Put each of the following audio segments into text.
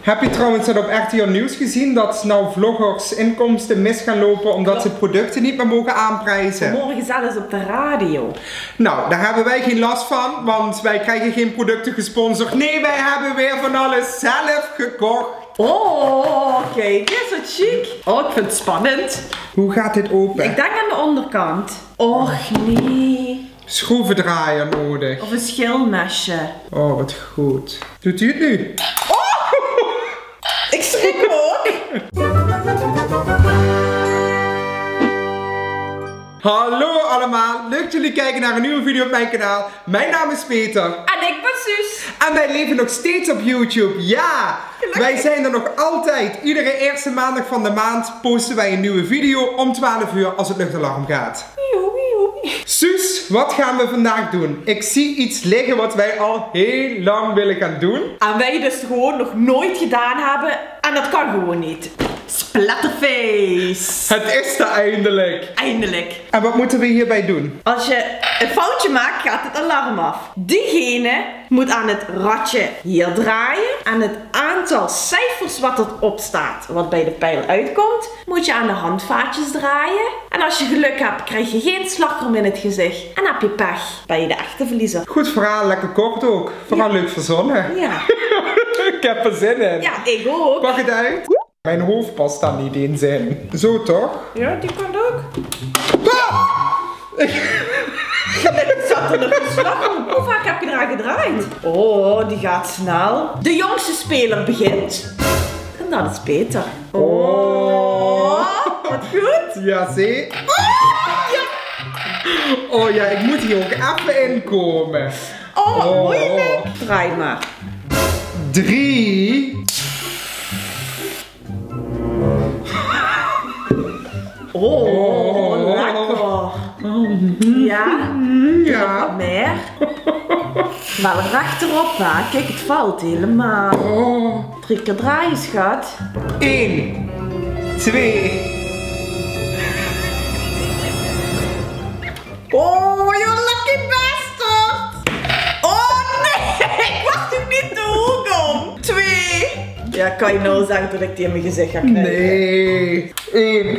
Heb je trouwens dat op RTL Nieuws gezien? Dat nou vloggers inkomsten mis gaan lopen omdat ze producten niet meer mogen aanprijzen? Morgen zelfs op de radio. Nou, daar hebben wij geen last van, want wij krijgen geen producten gesponsord. Nee, wij hebben weer van alles zelf gekocht. Oh, kijk eens, wat chic. Oh, ik vind het spannend. Hoe gaat dit open? Ik denk aan de onderkant. Och nee. Schroevendraaier nodig. Of een schilmesje. Oh, wat goed. Doet u het nu? Ik schrik ook. Hallo allemaal, leuk dat jullie kijken naar een nieuwe video op mijn kanaal. Mijn naam is Peter. En ik ben Suus. En wij leven nog steeds op YouTube, ja! Gelukkig. Wij zijn er nog altijd. Iedere eerste maandag van de maand posten wij een nieuwe video om 12 uur als het luchtalarm gaat. Suus, wat gaan we vandaag doen? Ik zie iets liggen wat wij al heel lang willen gaan doen. En wij dus gewoon nog nooit gedaan hebben. En dat kan gewoon niet. Splatterface. Het is er eindelijk. Eindelijk. En wat moeten we hierbij doen? Als je een foutje maakt, gaat het alarm af. Diegene moet aan het radje hier draaien. En het aantal cijfers wat erop staat, wat bij de pijl uitkomt, moet je aan de handvaatjes draaien. En als je geluk hebt, krijg je geen slagroom in het gezicht. En heb je pech, ben je de echte verliezer. Goed verhaal, lekker kort ook. Vooral leuk verzonnen. Ja. Ik heb er zin in. Ja, ik ook. Pak het uit. Mijn hoofd past daar niet eens in. Zo toch? Ja, die kan ook. Ah! Gelukkig zat er nog een slagroom. Hoe vaak heb je eraan gedraaid? Oh, die gaat snel. De jongste speler begint. En dat is Peter. Oh, wat goed. Ja, zie. Oh ja, ik moet hier ook even inkomen. Oh, wat moeilijk. Draai maar. 3. Oh, lekker. Ja? Ja. Wat meer? Wel rechterop, hè? Kijk, het valt helemaal. Oh. 3 keer draaien, schat. 1, 2. Oh, you lucky bastard! Oh nee, ik was toch niet de hoek om? 2. Ja, kan je nou zeggen dat ik die in mijn gezicht ga krijgen? Nee. 1,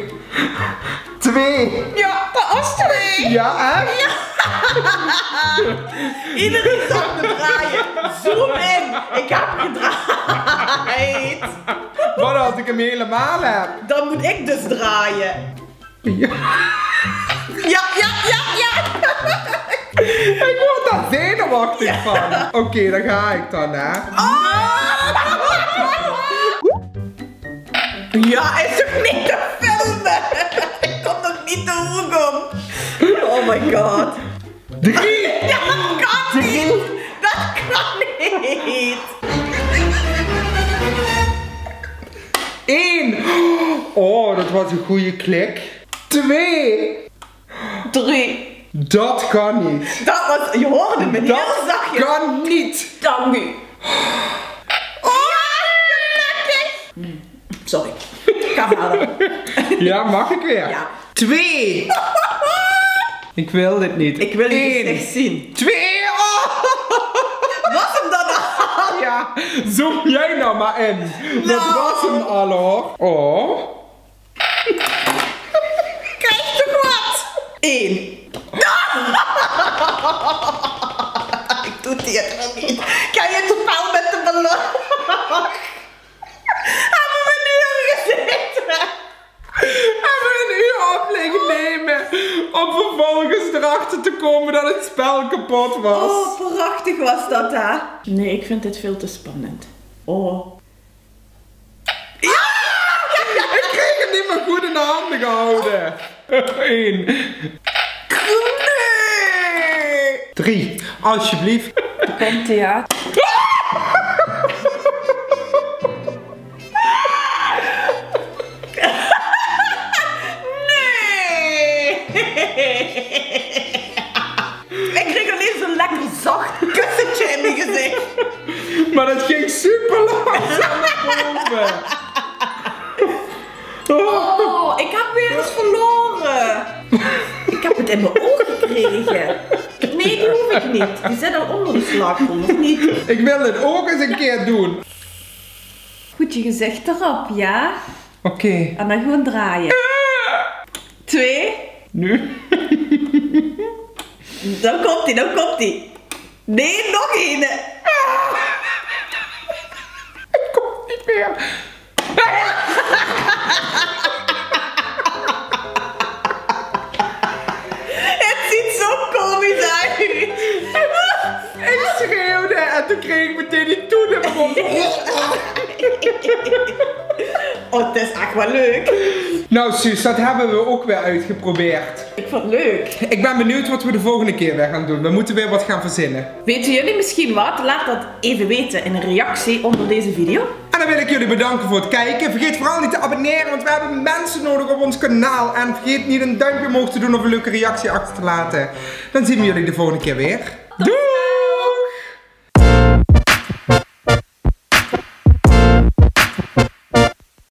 2. Ja, dat was 2. Ja, echt? Ja. Iedereen zag me draaien. Zoom in. Ik heb gedraaid. Wat als ik hem helemaal heb? Dan moet ik dus draaien. Ja. Ja. Ik word daar zenuwachtig van. Oké, dan ga ik dan, hè. Ja, is toch niet te filmen? Ik kom nog niet de hoek om. Oh my god. 3. Ja, dat kan niet. Dat kan niet. 1. Oh, dat was een goede klik. 2. 3. Dat kan niet. Dat was, je hoorde me heel zachtjes. Dat kan niet. Dank u. Oh, gelukkig. Sorry. Ga verder. Ja, mag ik weer? Ja. 2. Ik wil dit niet. Ik wil je 1, gezicht zien. 2. Oh. Was hem dan al? Ja, zoom jij nou maar in. Dat was hem al hoor. Oh. Krijg toch wat? 1. Ik doe het nog niet. Kan je het spel met de ballon? Hebben we nu al gezeten? Hebben we een uur op liggen nemen om vervolgens erachter te komen dat het spel kapot was. Oh, prachtig was dat, hè? Nee, ik vind dit veel te spannend. Oh. Ja! Ik kreeg het niet meer goed in de handen gehouden. 1. Nee! 3. Alsjeblieft. Komt ja. Ik kreeg alleen zo'n lekker zacht kussentje in mijn gezicht. Maar dat ging super langzaam naar boven. Oh, ik heb weer eens verloren. Ik heb het in mijn ogen gekregen. Nee, die hoef ik niet. Die zit al onder de slagroom, of niet? Ik wil het ook eens een keer doen. Goed je gezicht erop, ja? Oké. En dan gewoon draaien. 2. Nu. Dan komt hij, dan komt hij. Nee, nog één. Het komt niet meer. Het ziet zo komisch uit. Ik schreeuwde en toen kreeg ik meteen die toet in mijn mond. Oh, het is echt wel leuk. Nou Suus, dat hebben we ook weer uitgeprobeerd. Ik vond het leuk. Ik ben benieuwd wat we de volgende keer weer gaan doen. We moeten weer wat gaan verzinnen. Weten jullie misschien wat? Laat dat even weten in een reactie onder deze video. En dan wil ik jullie bedanken voor het kijken. Vergeet vooral niet te abonneren, want we hebben mensen nodig op ons kanaal. En vergeet niet een duimpje omhoog te doen of een leuke reactie achter te laten. Dan zien we jullie de volgende keer weer. Doei!